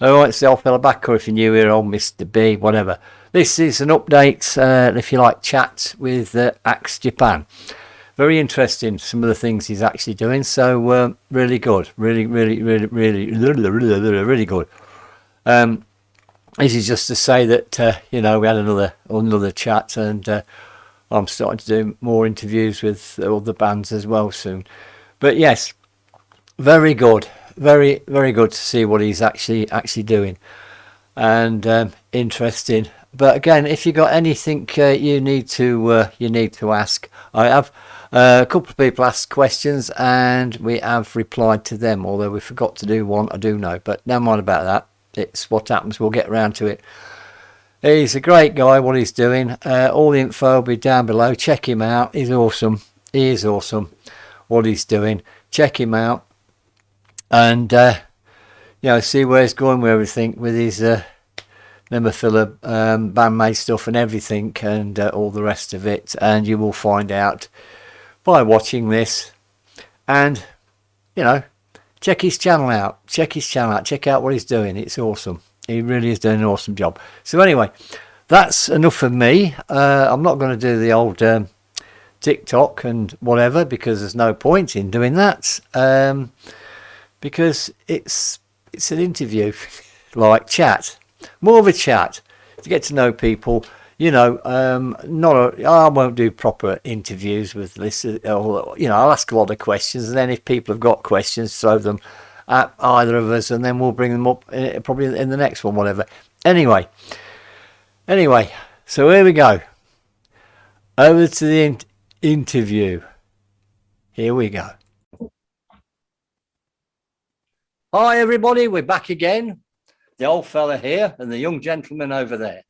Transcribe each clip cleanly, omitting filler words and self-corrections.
All right, so fella back, or if you're new here on Mr. B, whatever. This is an update, if you like, chat with Axe Japan. Very interesting, some of the things he's actually doing. So really good, really good. This is just to say that we had another chat, and I'm starting to do more interviews with other bands as well soon. But yes, very good, very good to see what he's actually doing, and interesting. But again, if you got anything you need to ask, I have a couple of people asked questions and we have replied to them. Although we forgot to do one, I do know, but never mind about that. It's what happens. We'll get around to it. He's a great guy. What he's doing, all the info will be down below. Check him out. He's awesome. He is awesome. What he's doing. Check him out, and see where he's going with everything with his Nemophila bandmate stuff and everything, and all the rest of it. And you will find out by watching this, and check his channel out. Check out what he's doing. It's awesome. He really is doing an awesome job. So anyway, that's enough of me. I'm not going to do the old TikTok and whatever, because there's no point in doing that, because it's an interview, like chat, more of a chat to get to know people. I won't do proper interviews with this. I'll ask a lot of questions, and then if people have got questions, throw them at either of us, and then we'll bring them up probably in the next one, whatever. Anyway, so here we go. Over to the interview. Here we go. Hi everybody, we're back again. The old fella here and the young gentleman over there.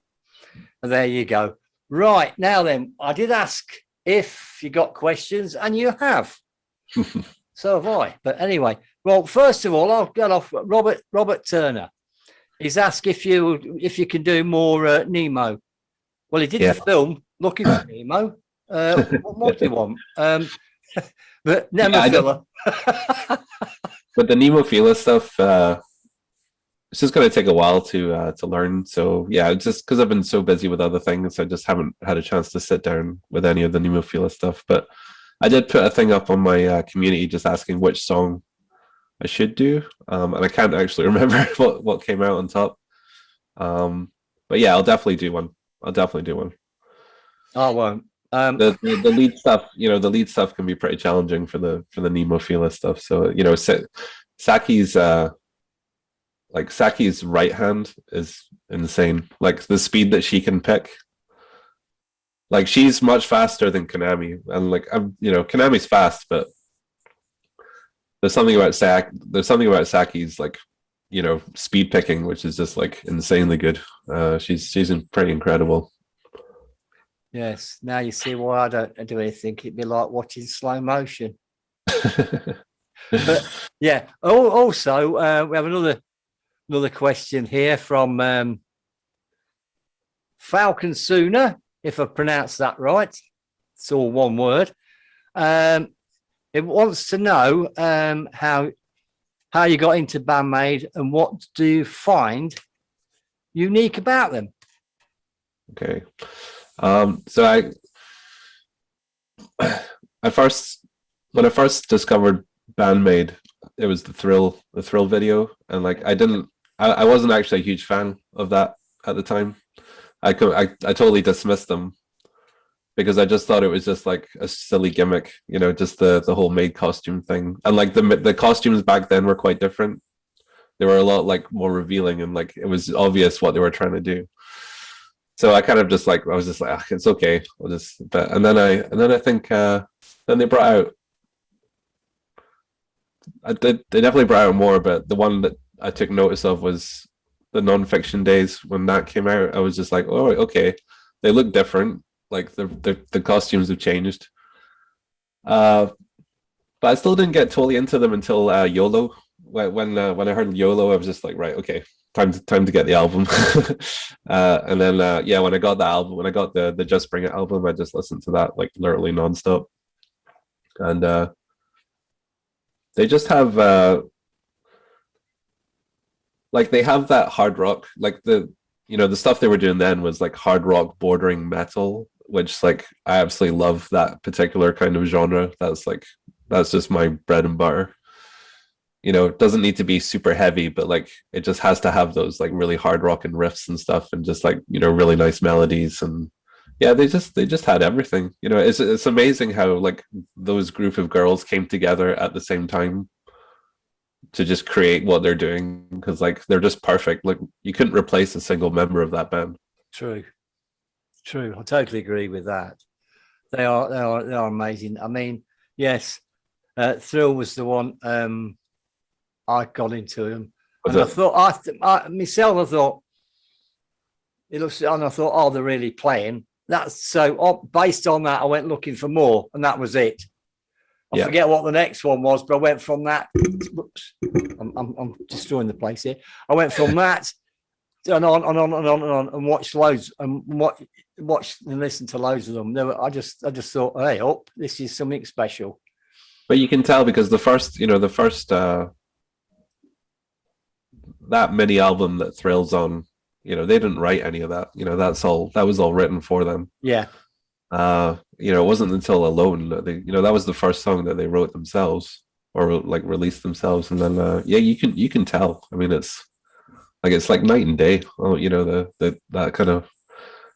And there you go. Right, now then, I did ask if you got questions, and you have. So have I. But anyway, well, first of all, I'll get off. Robert Turner. He's asked if you can do more Nemo. Well, he did the film Looking for Nemo. What do you want? But Nemophila. But the Nemophila stuff, it's just going to take a while to learn. So yeah, it's just because I've been so busy with other things, I just haven't had a chance to sit down with any of the Nemophila stuff. But I did put a thing up on my community just asking which song I should do, and I can't actually remember what came out on top. But yeah, I'll definitely do one. I won't. The lead stuff, the lead stuff can be pretty challenging for the Nemophila stuff. So Saki's Saki's right hand is insane. Like the speed that she can pick. Like she's much faster than Konami, and Konami's fast, but there's something about Saki's speed picking, which is just like insanely good. She's pretty incredible. Yes, now you see why I don't do anything. It'd be like watching slow motion. But yeah. Also, we have another question here from Falcon Sooner, if I pronounced that right. It's all one word. It wants to know how you got into Bandmade and what do you find unique about them. Okay. So when I first discovered Bandmade, it was the thrill video, and I wasn't actually a huge fan of that at the time. I totally dismissed them because I just thought it was just like a silly gimmick, just the whole maid costume thing, and like the costumes back then were quite different. They were a lot more revealing, and it was obvious what they were trying to do. So I kind of just I was just like, it's okay. And then I think then they brought out. They definitely brought out more, but the one that I took notice of was the Non-Fiction days when that came out. I was just like, oh, okay, they look different. Like the costumes have changed. But I still didn't get totally into them until YOLO. When I heard YOLO, I was just like, right, okay, time to get the album. And then when I got the album, when I got the Just Bring It album, I just listened to that literally nonstop. And they just have like they have that hard rock, like the stuff they were doing then was like hard rock bordering metal, which like I absolutely love that particular kind of genre. That's just my bread and butter. It doesn't need to be super heavy, but like it just has to have those like really hard rock and riffs and stuff, and just like really nice melodies. And yeah, they just had everything. It's amazing how like those group of girls came together at the same time to just create what they're doing, because like they're just perfect. Like you couldn't replace a single member of that band. True. I totally agree with that. They are amazing. I mean, yes, Thrill was the one I got into them, Was and I it? thought myself. I thought it looks, and I thought, oh, they're really playing. That's so. Based on that, I went looking for more, and that was it. I Yeah. forget what the next one was, but I went from that. Whoops, I'm destroying the place here. I went from that and on and on and on and on, and watched loads and watched and listened to loads of them. I just thought, hey, this is something special. But you can tell because the first that mini album that Thrills on, they didn't write any of that. That was all written for them. Yeah. It wasn't until Alone that that was the first song that they wrote themselves or like released themselves. And then yeah, you can tell. I mean, it's like night and day. Oh, the that kind of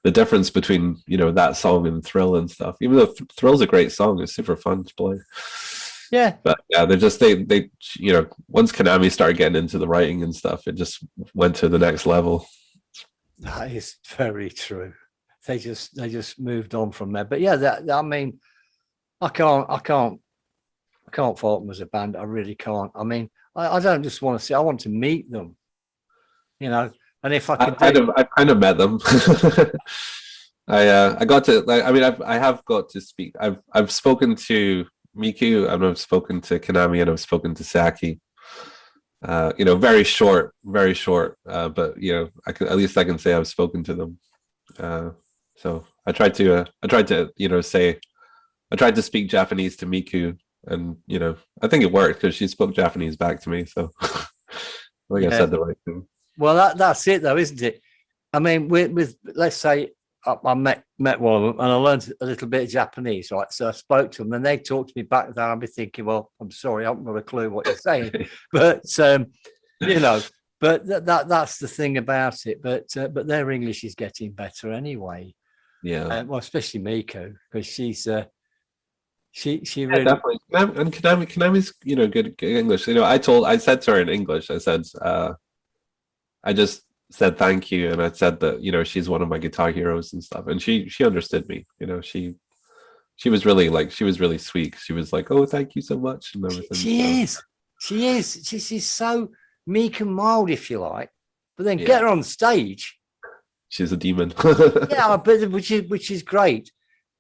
the difference between that song and Thrill and stuff. Even though Thrill's a great song, it's super fun to play. Yeah. But yeah, they once Konami started getting into the writing and stuff, it just went to the next level. That is very true. They just moved on from there. But yeah, I mean, I can't fault them as a band. I really can't. I mean, I don't just want to see. I want to meet them. And if I could, I've kind of met them. I got to like. I mean, I have got to speak. I've spoken to Miku, and I've spoken to Konami, and I've spoken to Saki. Very short, but at least I can say I've spoken to them. So I tried to say I tried to speak Japanese to Miku, and I think it worked because she spoke Japanese back to me. So I think I said the right thing. Well, that's it though, isn't it? I mean, with let's say I met one of them and I learned a little bit of Japanese, right? So I spoke to them and they talked to me back then. I'd be thinking, well, I'm sorry, I haven't got a clue what you're saying, but but that's the thing about it. But their English is getting better anyway. Yeah. Well, especially Miko, because she's she Yeah, really definitely. And Konami's good English. I said to her in English, I said I just said thank you, and I said that she's one of my guitar heroes and stuff, and she understood me. She was really sweet. She was like, oh, thank you so much, and everything. She is she's so meek and mild, if you like, but then get her on stage, she's a demon. yeah, but which is great,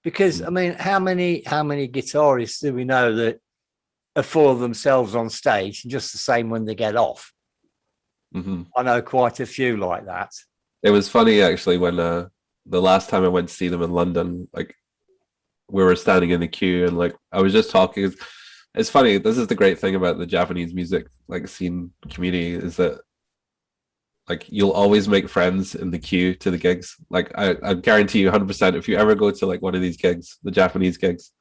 because I mean, how many guitarists do we know that are full of themselves on stage and just the same when they get off? Mm-hmm. I know quite a few like that. It was funny actually when the last time I went to see them in London, like we were standing in the queue and like I was just talking. It's funny. This is the great thing about the Japanese music like scene community, is that like you'll always make friends in the queue to the gigs. Like I guarantee you 100%, if you ever go to like one of these gigs, the Japanese gigs,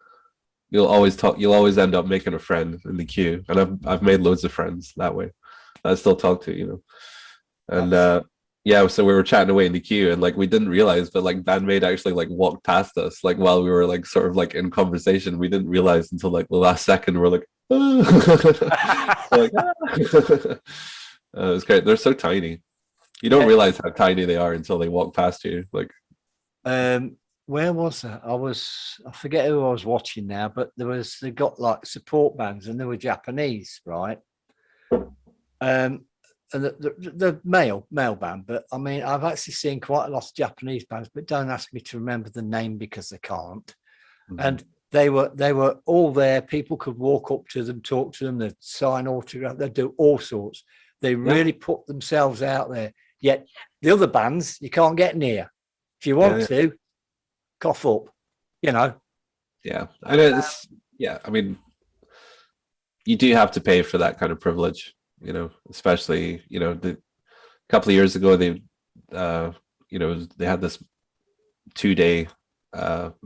you'll always end up making a friend in the queue. And I've made loads of friends that way. I still talk to, and yeah, so we were chatting away in the queue, and like we didn't realize, but like Bandmate actually like walked past us, like while we were like sort of like in conversation. We didn't realize until like the last second. We're like, like it was great. They're so tiny. You don't realize how tiny they are until they walk past you. Like, where was that? I forget who I was watching now, but they got like support bands, and they were Japanese, right? And the male band, but I mean, I've actually seen quite a lot of Japanese bands, but don't ask me to remember the name because I can't. Mm-hmm. And they were all there. People could walk up to them, talk to them, they'd sign autographs, they'd do all sorts. They really put themselves out there. Yet the other bands you can't get near. If you want to, cough up, Yeah, and it's I mean, you do have to pay for that kind of privilege. Especially couple of years ago, they they had this 2-day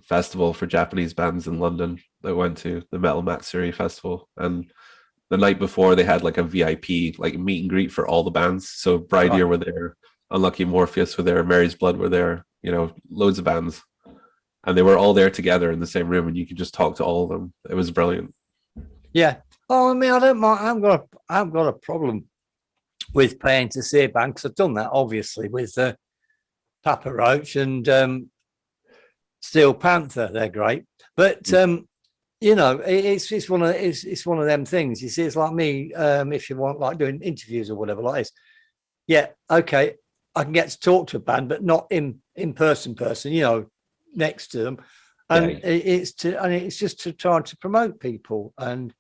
festival for Japanese bands in London that went to the Metal Matsuri Festival, and the night before they had like a VIP like meet and greet for all the bands. So Bride Ear were there, Unlucky Morpheus were there, Mary's Blood were there, loads of bands, and they were all there together in the same room, and you could just talk to all of them. It was brilliant. Yeah. Oh, I mean, I don't mind. I haven't got a problem with paying to see a band, because I've done that obviously with Papa Roach and Steel Panther. They're great, but it's one of them things. You see, it's like me. If you want, like, doing interviews or whatever like this, yeah, okay, I can get to talk to a band, but not in person, next to them, and it's just to try to promote people and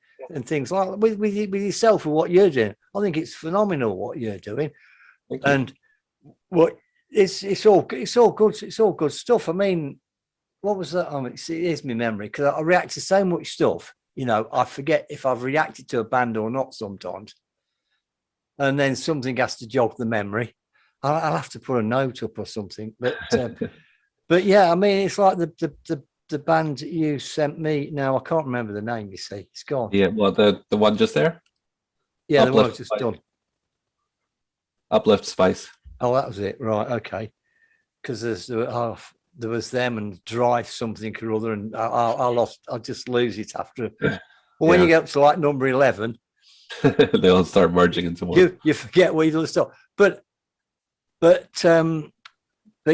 things like that. With yourself and what you're doing. I think it's phenomenal what you're doing, and what it's all good. It's all good stuff. I mean, what was that? Here's my memory, because I react to so much stuff. I forget if I've reacted to a band or not sometimes, and then something has to jog the memory. I'll have to put a note up or something. But but yeah, I mean, it's like the band that you sent me. Now I can't remember the name. You see, it's gone. Yeah, well, the one just there. Yeah, the one I've just done. Uplift Spice. Oh, that was it. Right. Okay. Because there was them and Drive something or other, and I just lose it after. Well, when you get up to like number 11, they all start merging into one. You forget where you done stuff. But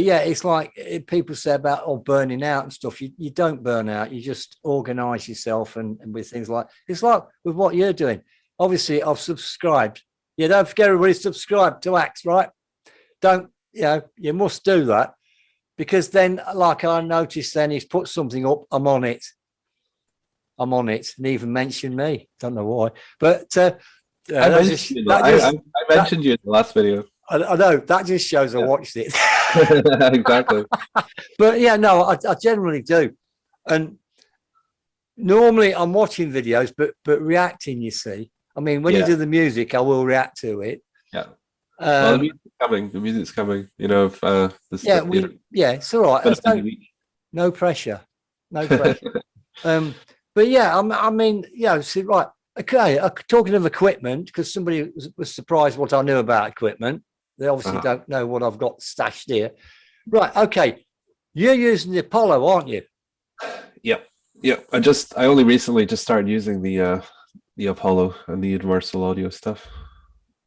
yeah, it's like people say about burning out and stuff. You don't burn out. You just organise yourself and with things like, it's like with what you're doing. Obviously, I've subscribed. Yeah, don't forget everybody subscribe to Axe, right? Don't, you must do that, because then, like I noticed, then he's put something up. I'm on it, and even mentioned me. Don't know why, but I mentioned you in the last video. I know that just shows I watched it. Exactly. But yeah, no, I generally do, and normally I'm watching videos, but reacting. You see, I mean, when you do the music, I will react to it. Yeah. Well, the music's coming. The music's coming. It's all right. No pressure. No pressure. But yeah, I mean, see, right. Okay, talking of equipment, because somebody was surprised what I knew about equipment. They obviously don't know what I've got stashed here. Right, okay. You're using the Apollo, aren't you? Yep. I only recently just started using the Apollo and the Universal Audio stuff.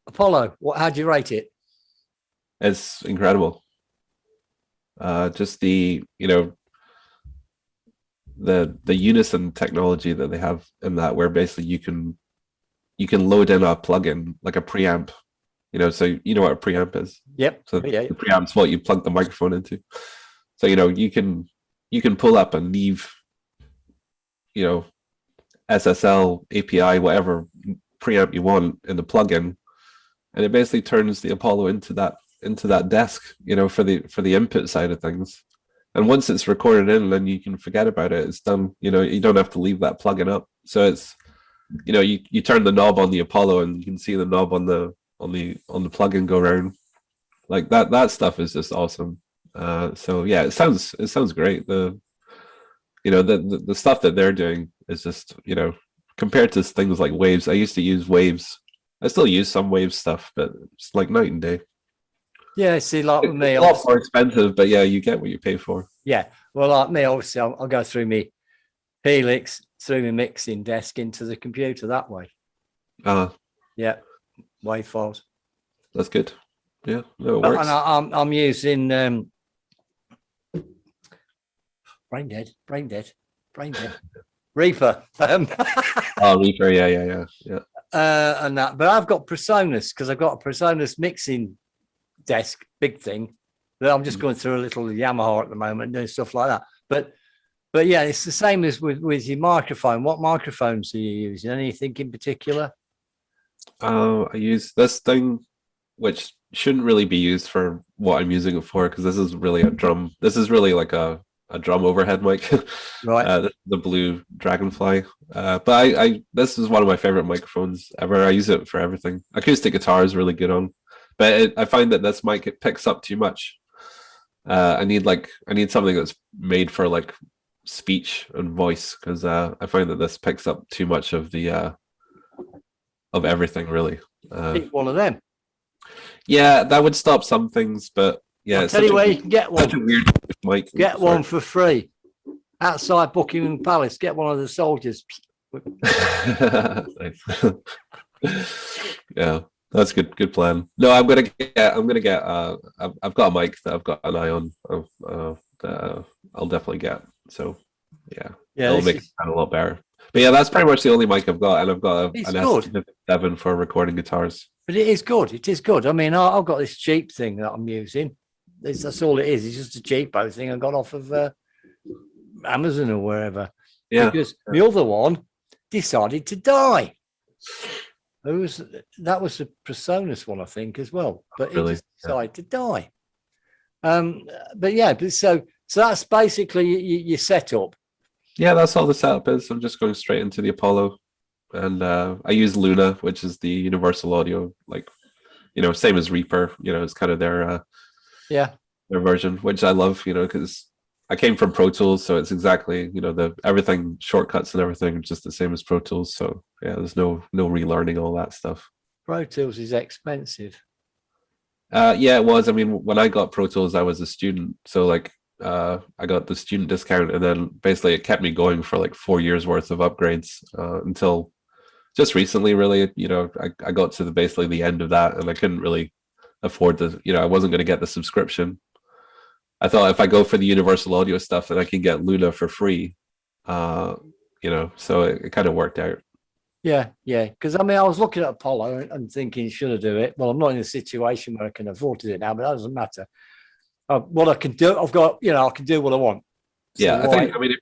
Apollo, how do you rate it? It's incredible. Just the unison technology that they have in that, where basically you can load in a plugin like a preamp, so you know what a preamp is. Yep. So the preamp's what you plug the microphone into. So you can pull up a Neve, SSL API, whatever preamp you want in the plugin, and it basically turns the Apollo into that desk, for the input side of things. And once it's recorded in, then you can forget about it. It's done. You don't have to leave that plugin up. So it's, you turn the knob on the Apollo, and you can see the knob on the plugin go around. Like that stuff is just awesome. So yeah, it sounds great. The stuff that they're doing is just, compared to things like Waves. I used to use Waves. I still use some Waves stuff, but it's like night and day. Yeah, see, like with me, a lot more expensive, but yeah, you get what you pay for. Yeah, well, like me, obviously, I'll go through me Helix, through my mixing desk into the computer that way. Yeah, WAV files. That's good. Yeah, no, it works. And I'm using brain dead. Reaper. Reaper, yeah. And that, but I've got Presonus, because I've got a Presonus mixing desk, big thing, that I'm just going through a little Yamaha at the moment, doing stuff like that. But yeah, it's the same as with your microphone. What microphones are you using? Anything in particular? I use this thing, which shouldn't really be used for what I'm using it for, because this is really a drum. This is really like a drum overhead mic. Right. The Blue Dragonfly. But I this is one of my favorite microphones ever. I use it for everything. Acoustic guitar is really good on. but I find that this mic, it picks up too much. I need something that's made for like speech and voice, because I find that this picks up too much of the of everything really. Pick one of them. Yeah, that would stop some things, but yeah, I'll tell you where you can get one. such a weird mic. Get Sorry. one for free outside Buckingham Palace. Get one of the soldiers. Yeah, that's good plan. No, I've got a mic that I've got an eye on, that I'll definitely get. So yeah, it'll make it sound a lot better. But yeah, that's pretty much the only mic I've got, and I've got an S7 for recording guitars. But it is good. It is good. I mean, I've got this cheap thing that I'm using. That's all it is. It's just a cheapo thing I got off of Amazon or wherever. Yeah. Because the other one decided to die. That was the Presonus one, I think, as well. But it just decided to die. But yeah, so that's basically your setup. Yeah, that's all the setup is. I'm just going straight into the Apollo, and I use Luna, which is the Universal Audio, like, same as Reaper. It's kind of their version, which I love. Because I came from Pro Tools, so it's exactly the everything, shortcuts and everything, just the same as Pro Tools. So yeah, there's no relearning all that stuff. Pro Tools is expensive. Yeah, it was. I mean, when I got Pro Tools, I was a student, so like I got the student discount, and then basically it kept me going for like 4 years worth of upgrades until just recently. Really, I got to basically the end of that, and I couldn't really afford to. I wasn't going to get the subscription. I thought if I go for the Universal Audio stuff, then I can get Luna for free. So it kind of worked out. Yeah. Because I mean, I was looking at Apollo and thinking, should I do it? Well, I'm not in a situation where I can afford to do it now, but that doesn't matter. What I can do, I've got, I can do what I want. So yeah, I mean,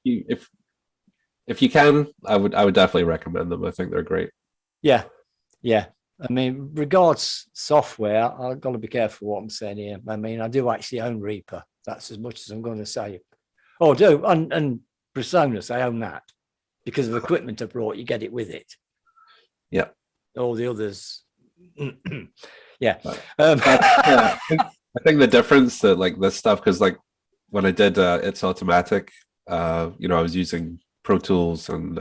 if you can, I would definitely recommend them. I think they're great. Yeah. I mean, regards software, I've got to be careful what I'm saying here. I mean, I do actually own Reaper. That's as much as I'm going to say. Oh, I do. And Presonus, I own that. Because of equipment I brought, you get it with it. Yeah. All the others. Yeah. I think the difference that like this stuff, because like when I did It's Automatic, I was using Pro Tools and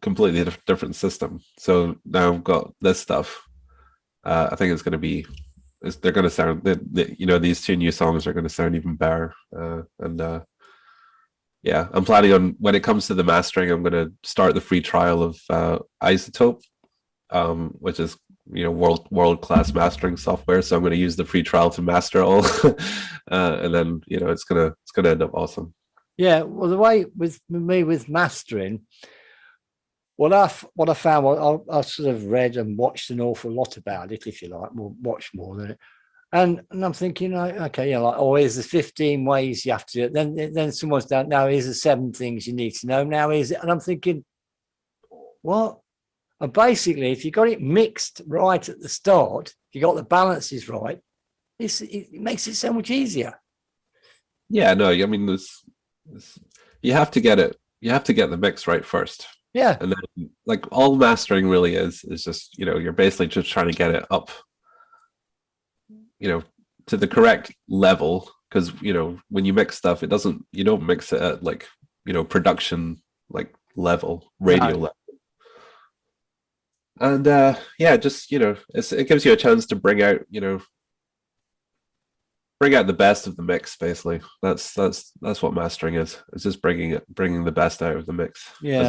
completely different system. So now I've got this stuff. I think it's going to be, they're going to sound, these two new songs are going to sound even better. Yeah, I'm planning on, when it comes to the mastering, I'm going to start the free trial of iZotope, which is world class mastering software. So I'm going to use the free trial to master it all, and then it's gonna end up awesome. Yeah, well, the way with me with mastering, what I found, I sort of read and watched an awful lot about it, if you like, watch more than it. And I'm thinking, okay, here's the 15 ways you have to do it. Then someone's done, now here's the 7 things you need to know. Now is it? And I'm thinking, what? And basically, if you got it mixed right at the start, if you got the balances right, it makes it so much easier. Yeah, no, I mean, you have to get it. You have to get the mix right first. Yeah. And then, like, all mastering really is just, you're basically just trying to get it up, to the correct level. Because, when you mix stuff, you don't mix it at like, production, like level, radio level. And just it gives you a chance to bring out the best of the mix. Basically, that's what mastering is. It's just bringing the best out of the mix. Yeah,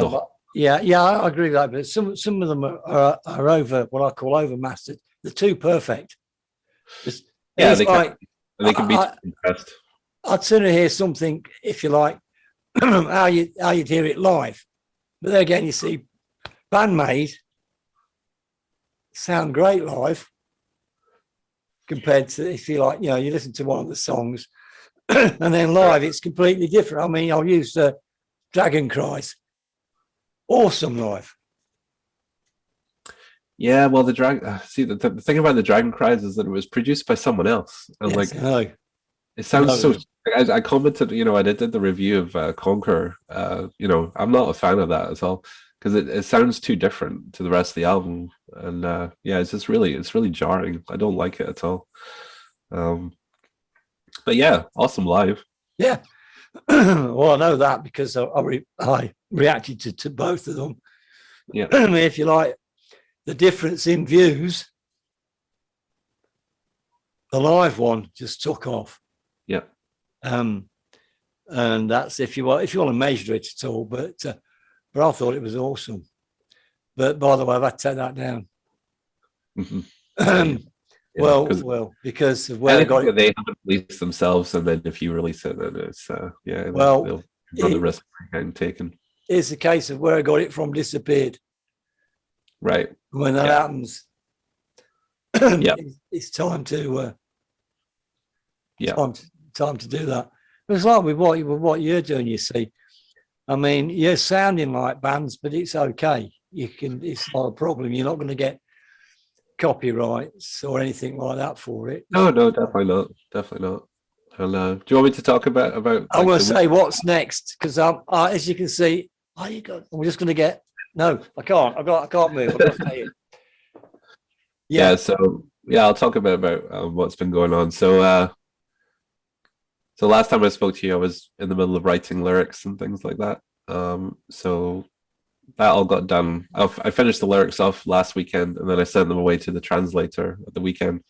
I agree with that. But some of them are over what I call over mastered. They're too perfect. They can be compressed. I'd sooner hear something, if you like, how you'd hear it live. But then again, you see, Bandmade sound great live compared to, if you like, you listen to one of the songs and then live it's completely different. I mean, I'll use Dragon Cries, awesome live. Yeah, well, the thing about the Dragon Cries is that it was produced by someone else, and it sounds so. I commented, I did the review of Conqueror. I'm not a fan of that at all. because it sounds too different to the rest of the album, and yeah, it's really jarring. I don't like it at all. Um, but yeah, awesome live. Yeah. Well, I know that because I reacted to both of them. Yeah, If you like, the difference in views, the live one just took off. yeah. And that's if you want to measure it at all. But I thought it was awesome. But by the way, I've had to take that down. Mhm. Well, because of where I got it. They haven't released themselves, and then if you release it, then it's yeah. Well, they'll run the risk of getting taken. It's a case of where I got it from disappeared. Right. When that happens, Yeah. it's time to Yeah. time to do that. It's like with what you're doing. You see, I mean, you're sounding like bands, but it's okay. It's not a problem. You're not going to get copyrights or anything like that for it. No, definitely not. Definitely not. And do you want me to talk about? I want to say what's next because as you can see, I'm just going to get. No, I can't. I can't move. I've got to stay in. Yeah. So yeah, I'll talk about what's been going on. So so last time I spoke to you, I was in the middle of writing lyrics and things like that. So that all got done. I finished the lyrics off last weekend, and then I sent them away to the translator at the weekend.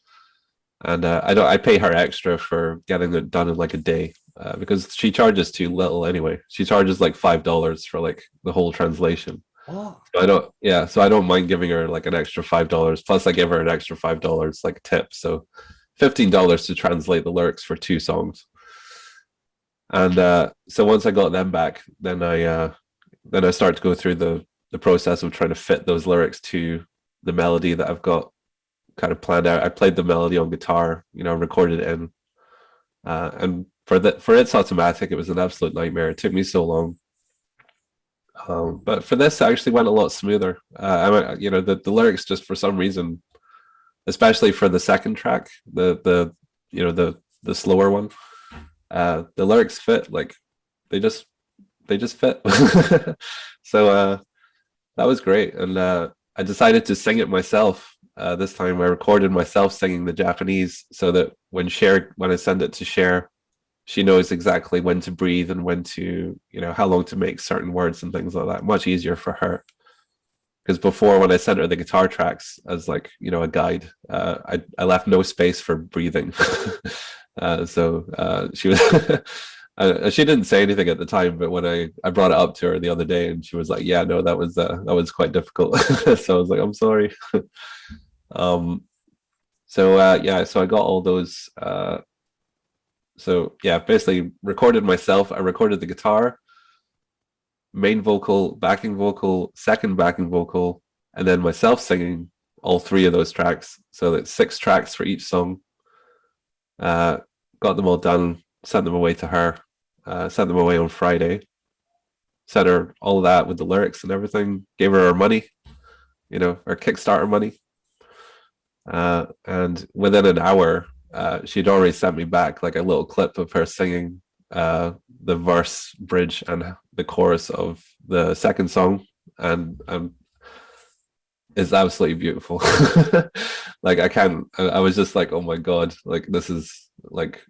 And I pay her extra for getting it done in like a day because she charges too little anyway. She charges like $5 for like the whole translation. Oh. So I don't mind giving her like an extra $5. Plus, I give her an extra $5 like tip. So $15 to translate the lyrics for 2 songs. And so once I got them back, then I start to go through the process of trying to fit those lyrics to the melody that I've got kind of planned out. I played the melody on guitar, recorded it in, and for It's Automatic, it was an absolute nightmare. It took me so long. But for this, it actually went a lot smoother. The lyrics just for some reason, especially for the second track, the slower one, the lyrics fit like they just fit. So that was great, and I decided to sing it myself. This time I recorded myself singing the Japanese so that when I send it to Cher, she knows exactly when to breathe and when to, how long to make certain words and things like that. Much easier for her. Because before, when I sent her the guitar tracks as like, a guide, I left no space for breathing. So she was, she didn't say anything at the time, but when I brought it up to her the other day, and she was like, "Yeah, no, that was quite difficult." So I was like, "I'm sorry." So I got all those. So yeah, basically recorded myself. I recorded the guitar, main vocal, backing vocal, second backing vocal, and then myself singing all 3 of those tracks. So that's 6 tracks for each song. Got them all done, sent them away to her, sent them away on Friday. Sent her all of that with the lyrics and everything. Gave her money, her Kickstarter money. And within an hour, she'd already sent me back like a little clip of her singing the verse, bridge, and the chorus of the second song, and it's absolutely beautiful. Like I was just like, oh my god, like this is like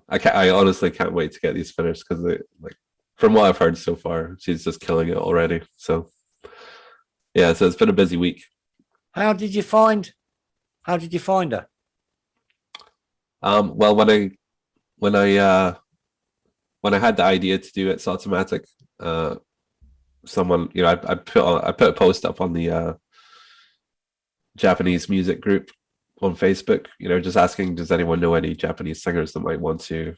I honestly can't wait to get these finished because like from what I've heard so far, she's just killing it already. So yeah, so it's been a busy week. How did you find her? Well, when I had the idea to do It's Automatic, someone, I put a post up on the Japanese music group on Facebook, just asking, does anyone know any Japanese singers that might want to,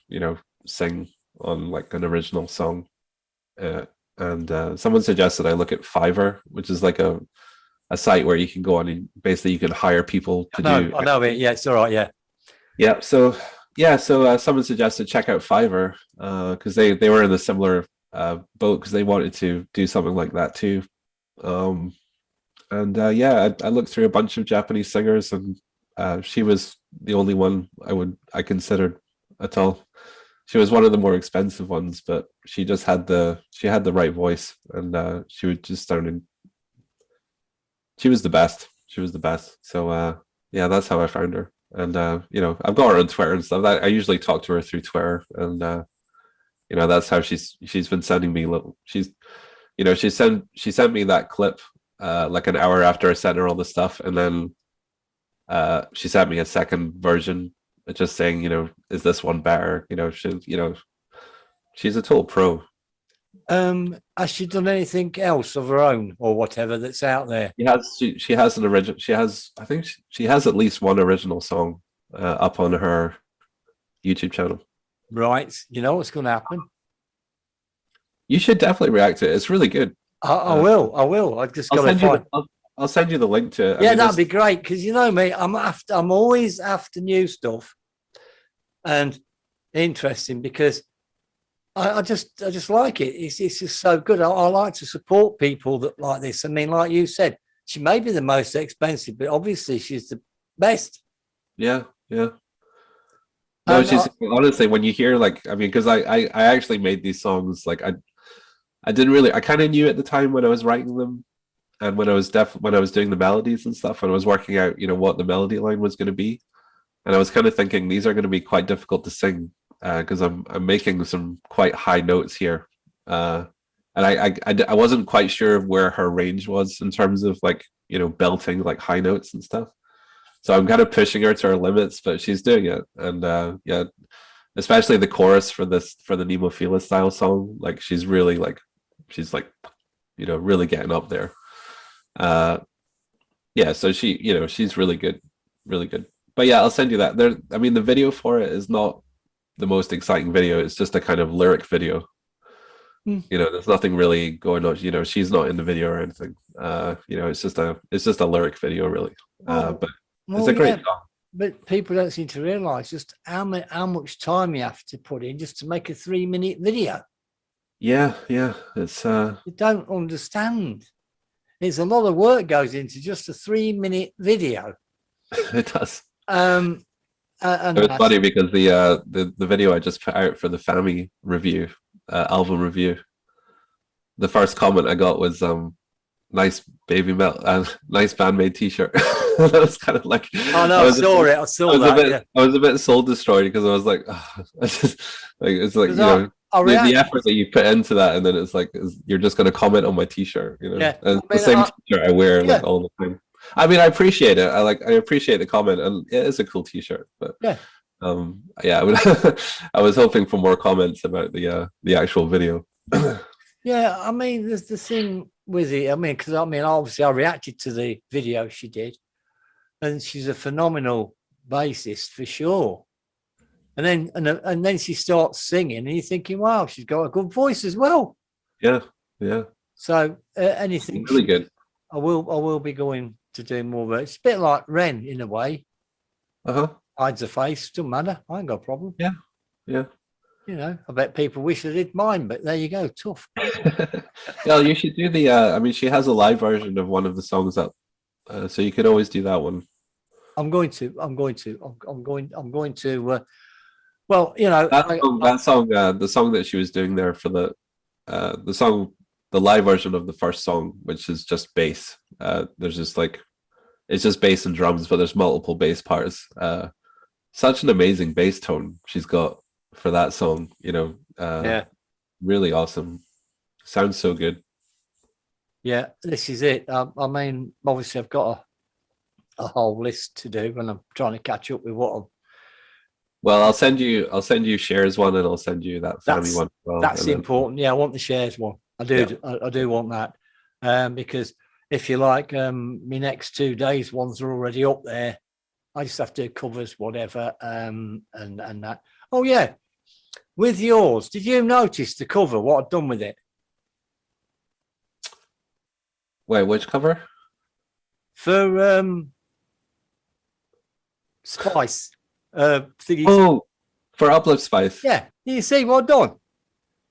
sing on like an original song? And someone suggested I look at Fiverr, which is like a site where you can go on and basically you can hire people to do. I know it. Yeah, it's all right. Yeah. Yeah. So someone suggested check out Fiverr because they were in a similar boat because they wanted to do something like that too. I looked through a bunch of Japanese singers, and she was the only one I considered at all. She was one of the more expensive ones, but she had the right voice, and she was just sounding she was the best. She was the best. So yeah, that's how I found her. And you know, I've got her on Twitter and stuff. I usually talk to her through Twitter, and you know, that's how she's been sending me little. She's, you know, she sent me that clip like an hour after I sent her all the stuff, and then she sent me a second version, just saying, you know, is this one better? You know, she's a total pro. Has she done anything else of her own or whatever that's out there? She has an original. I think she has at least one original song up on her YouTube channel. Right. You know what's going to happen? You should definitely react to it. It's really good. I will. I just got to find. I'll send you the link to it. Yeah, that'd be great, because you know me, I'm always after new stuff, and interesting, because I just like it. It's just so good. I like to support people that like this. I mean, like you said, she may be the most expensive, but obviously she's the best. Yeah. No, she's honestly, when you hear, like, I mean, because I actually made these songs, like I didn't really, I kind of knew at the time when I was writing them, and when I was doing the melodies and stuff, when I was working out, you know, what the melody line was going to be, and I was kind of thinking these are going to be quite difficult to sing because I'm making some quite high notes here, and I wasn't quite sure of where her range was in terms of, like, you know, belting like high notes and stuff. So I'm kind of pushing her to her limits, but she's doing it, and yeah, especially the chorus for the Nemophila style song, like she's like, you know, really getting up there. Yeah, so she, you know, she's really good. But yeah, I'll send you that. I mean, the video for it is not the most exciting video. It's just a kind of lyric video. You know, there's nothing really going on. You know, she's not in the video or anything. You know, it's just a lyric video, really. But it's a great song. But people don't seem to realise just how much time you have to put in just to make a 3-minute video. Yeah, it's you don't understand. It's a lot of work goes into just a 3-minute video. It does. And it was funny because the video I just put out for the Family review, album review, the first comment I got was nice baby metal, nice Band-Maid t-shirt. That was kind of like, oh no, I saw that. I was a bit soul destroyed because I was like, oh, it's like, you know, the effort that you put into that, and then it's like you're just going to comment on my t-shirt, you know. Yeah. And the same t-shirt I wear like all the time. I mean, I appreciate it. I appreciate the comment, and it is a cool t-shirt. But yeah, I was hoping for more comments about the actual video. Yeah, I mean, there's the thing with it. I mean, because obviously I reacted to the video she did, and she's a phenomenal bassist for sure. And then she starts singing, and you're thinking, wow, she's got a good voice as well. Yeah. So anything really good. I will be going to do more of it. It's a bit like Ren in a way. Hides a face, doesn't matter. I ain't got a problem. Yeah. You know, I bet people wish they did mine, but there you go, tough. Well, you should do the. I mean, she has a live version of one of the songs up, so you could always do that one. I'm going to. Well, you know, that song, the song that she was doing there for the live version of the first song, which is just bass. There's just like, it's just bass and drums, but there's multiple bass parts. Such an amazing bass tone she's got for that song, you know. Really awesome. Sounds so good. Yeah, this is it. I mean, obviously I've got a whole list to do, and I'm trying to catch up with what I'm. Well, I'll send you Cher's one, and I'll send you that Family one as well. That's important. Yeah, I want the Cher's one. I do. Yeah. I do want that, because if you like, my next 2 days ones are already up there. I just have to do covers, whatever, and that. Oh yeah, with yours, did you notice the cover? What I've done with it? Wait, which cover? For Spice. Oh, for Uplift Spice. Yeah, you see what I've done?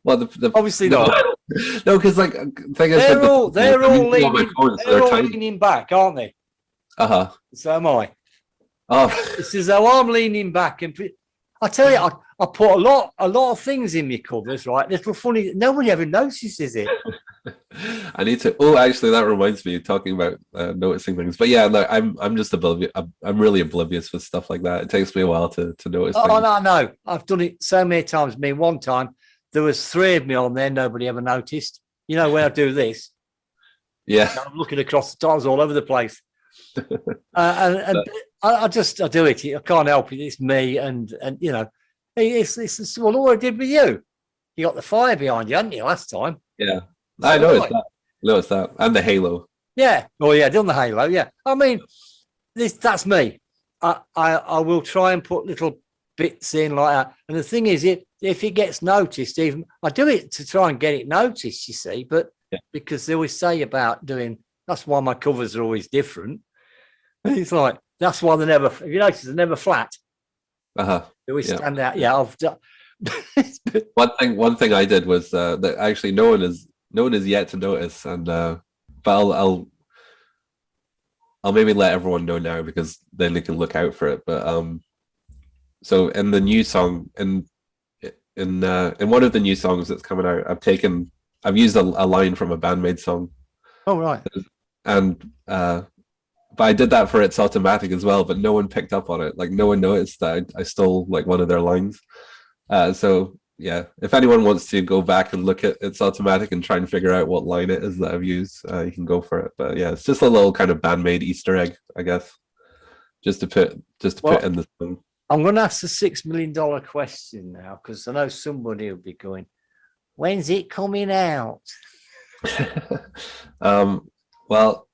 Well, the obviously not. No, because like thing is, they're all leaning back, aren't they? So am I. Oh, This is how I'm leaning back, and I tell you, I put a lot of things in my covers, right? Little funny, nobody ever notices it. I need to. Oh, actually, that reminds me. Talking about noticing things, but yeah, no, I'm just oblivious. I'm really oblivious with stuff like that. It takes me a while to notice Oh things. no, no, I've done it so many times. I mean, one time there was three of me on there, nobody ever noticed. You know, when I do this, Yeah, I'm looking across the tiles all over the place, and I do it. I can't help it. It's me, and you know, it's well, all I did with you. You got the fire behind you, hadn't you, last time? yeah. Is I that noticed right? that. Noticed that, and the halo. Yeah. Oh yeah, done the halo. Yeah. I mean, that's me. I will try and put little bits in like that. And the thing is, if it gets noticed, even I do it to try and get it noticed, you see, but Yeah. because they always say about doing that's why my covers are always different. It's like that's why they're never, if you notice, they're never flat. Uh-huh. They always Yeah. stand out. Yeah, I've done. One thing I did was that actually no one is yet to notice, and but I'll maybe let everyone know now because then they can look out for it. But so in the new song in one of the new songs that's coming out, I've used a line from a Bandmade song, Oh right. and but I did that for It's Automatic as well, but no one picked up on it. Like no one noticed that I stole like one of their lines. So yeah, if anyone wants to go back and look at It's Automatic and try and figure out what line it is that I've used, you can go for it. But yeah, it's just a little kind of Bandmade Easter egg, I guess, just to put in the song. I'm going to ask the $6 million question now because I know somebody will be going, "When's it coming out?" Well,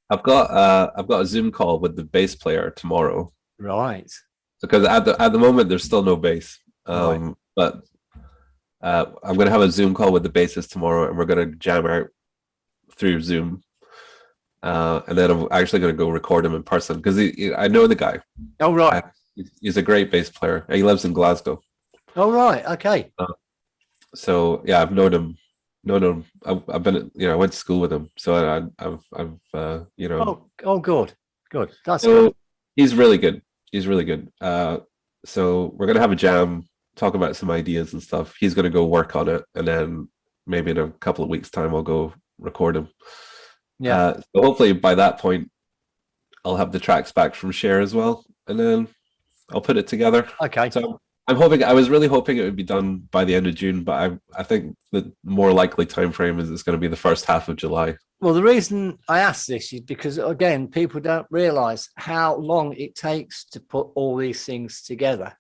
I've got a Zoom call with the bass player tomorrow Right. because at the moment there's still no bass. Right. But I'm going to have a Zoom call with the bassist tomorrow, and we're going to jam out through Zoom. And then I'm actually going to go record him in person because I know the guy. Oh right. He's a great bass player. He lives in Glasgow. Oh right. Okay. So yeah, I've known him. I've been, I went to school with him. So Oh good. Good. That's so good. he's really good. He's really good. So we're gonna have a jam, talk about some ideas and stuff. He's gonna go work on it, and then maybe in a couple of weeks' time, I'll go record him. Yeah. So hopefully by that point, I'll have the tracks back from Cher as well, and then I'll put it together. Okay. So I'm hoping. I was really hoping it would be done by the end of June, but I think the more likely time frame is it's going to be the first half of July. Well, the reason I ask this is because again, people don't realise how long it takes to put all these things together.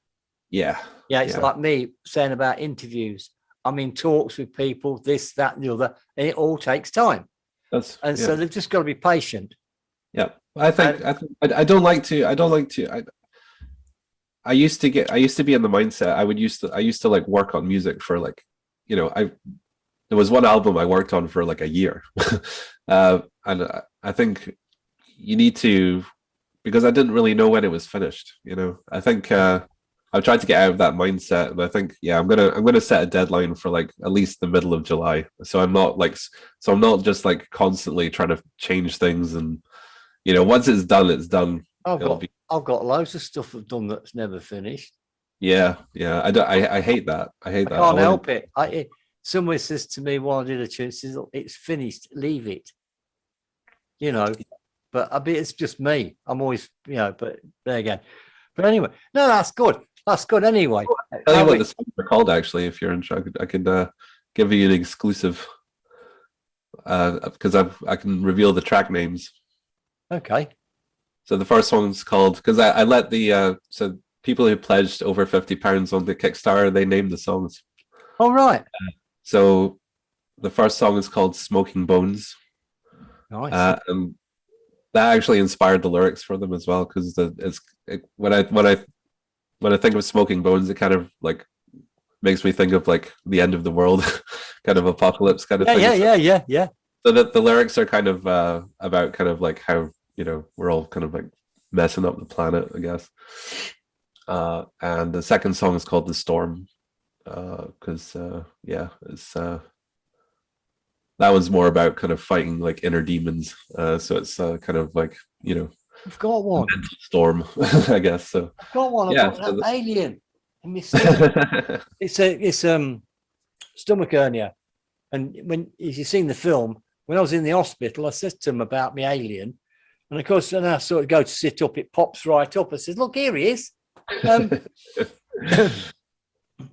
Yeah. Yeah, it's like me saying about interviews. I'm in talks with people, this, that, and the other, and it all takes time. So they've just got to be patient. Yeah, I don't like to. I used to be in the mindset. I used to like work on music for like, there was one album I worked on for like a year, and I think you need to, because I didn't really know when it was finished. I think I've tried to get out of that mindset, and I think I'm gonna set a deadline for like at least the middle of July. So I'm not just like constantly trying to change things, and once it's done, it's done. I've got loads of stuff I've done that's never finished. Yeah. I hate that. I hate that. I can't help it. Somebody says to me while I did a tune, says, "It's finished, leave it." But I mean, it's just me. I'm always, but there again. But anyway, no, that's good. That's good anyway. I'll tell you what the songs are called, actually, if you're interested. I could give you an exclusive because I can reveal the track names. Okay. So the first one's called, because I let so people who pledged over £50 on the Kickstarter, they named the songs. All right. So the first song is called "Smoking Bones." Nice. And that actually inspired the lyrics for them as well, because when I think of smoking bones, it kind of like makes me think of like the end of the world, kind of apocalypse kind of thing. Yeah. So that the lyrics are kind of about kind of like how we're all kind of like messing up the planet, I guess. And the second song is called "The Storm," because it's that one's more about kind of fighting like inner demons. So it's kind of like I've got one. Storm, I guess. So I've got one. I've yeah, got so that alien in my stomach. It's stomach hernia. And when if you've seen the film, when I was in the hospital, I said to him about my alien. And of course, when I sort of go to sit up, it pops right up. I said, look, here he is.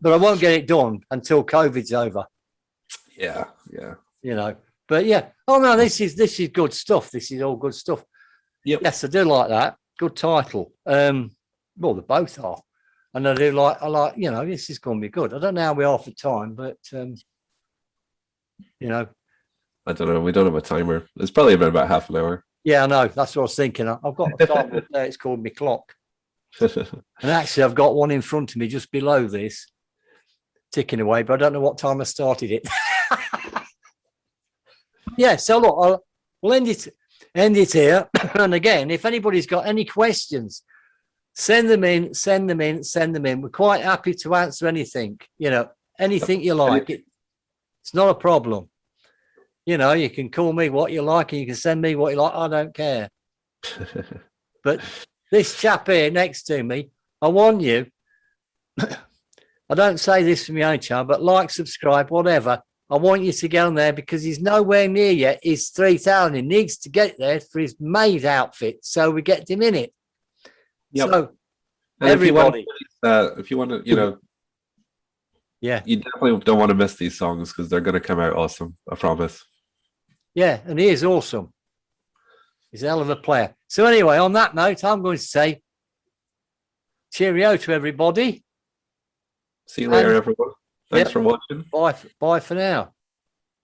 But I won't get it done until COVID's over, yeah. you know. But yeah, oh no, this is good stuff. This is all good stuff. Yep. Yes, I do like that. Good title. Well, they both are. And I like, you know, this is going to be good. I don't know how we are for time, but, you know. I don't know. We don't have a timer. It's probably been about half an hour. Yeah, I know. That's what I was thinking. I've got a timer up there. It's called my clock. And actually, I've got one in front of me just below this, ticking away, but I don't know what time I started it. Yeah, so look, we'll end it here. And again, if anybody's got any questions, send them in. We're quite happy to answer anything, you know, anything you like. It's not a problem. You know, you can call me what you like and you can send me what you like. I don't care. But this chap here next to me, I want you, I don't say this for my own channel, but like, subscribe, whatever. I want you to get on there because he's nowhere near yet. He's 3,000. He needs to get there for his maid outfit. So we get him in it. Yep. So And everybody. if you want to, you know, Yeah. you definitely don't want to miss these songs because they're going to come out awesome. I promise. Yeah. And he is awesome. He's a hell of a player. So anyway, on that note, I'm going to say cheerio to everybody. See you later, everyone. Thanks Yep. for watching. Bye for now.